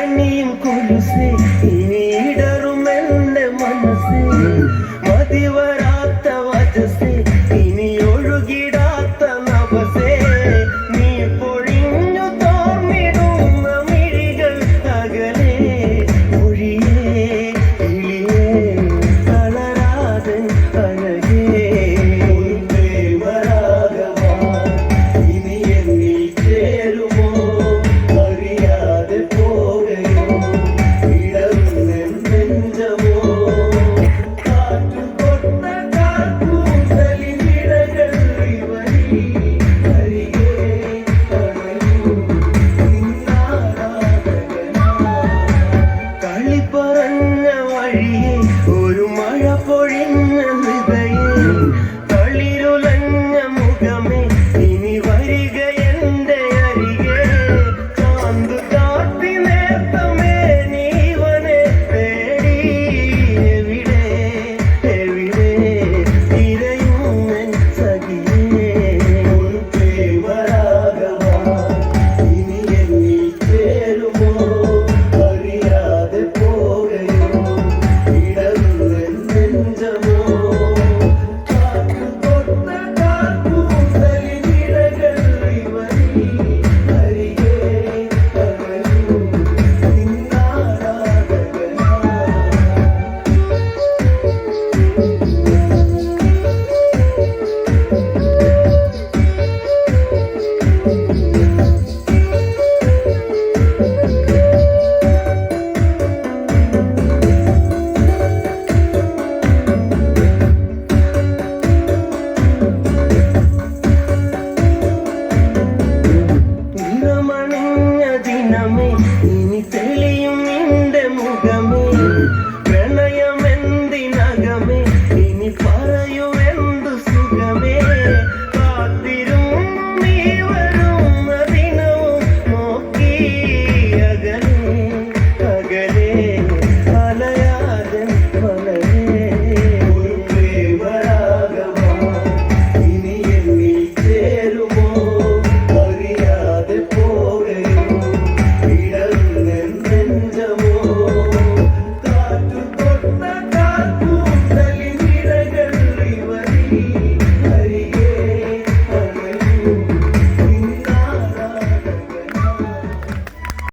കനിയും കുലുസേ ഇനി ഇടറും എന്റെ മനസ്സേ മതിവരാത്ത വജസേ ഇനി ഒഴുകിടാത്ത നവസേ നീ പൊഴിഞ്ഞു തോർന്നിടുന്ന മിഴികൾ അകലേ മൊഴിയേ കിളിയേ തളരാതെ അഴകേ പ്രേമരാഗമാ ഇനി എന്നിൽ ചേരുമോ അറിയാതെ പോകയോ ഇടറുന്നെൻ നെഞ്ചമോ കാറ്റു കൊണ്ട കാൽക്കൂട്ടലിനിഴകൾ ഇവരി അരികെ തടയൂ നിന്നാരാധകനാ കളി പറഞ്ഞ വഴിയെ ഒരു മഴ പൊഴിഞ്ഞ ഹൃദയേ തളിരുലഞ്ഞ മുഖമേ ഇനി വരിക എന്റെ അരികെ കാന്തു കാട്ടി നേർത്തമേ നീവനെ തേടി എവിടെ എവിടെ തിരയുമെൻ സഖിയേ ഒരു പ്രേമരാഗമാ ഇനി എന്നിൽ ചേരുമോ അറിയാതെ പോകയോ ഇടറുന്നെൻ നെഞ്ചമോ കാറ്റു തൊട്ട കാൽക്കൂട്ടലിനിഴകൾ ഇവരി അരികെ തടയൂ നിന്നാരാധകനാ നിറമണിഞ്ഞ ദിനമേ ഇനി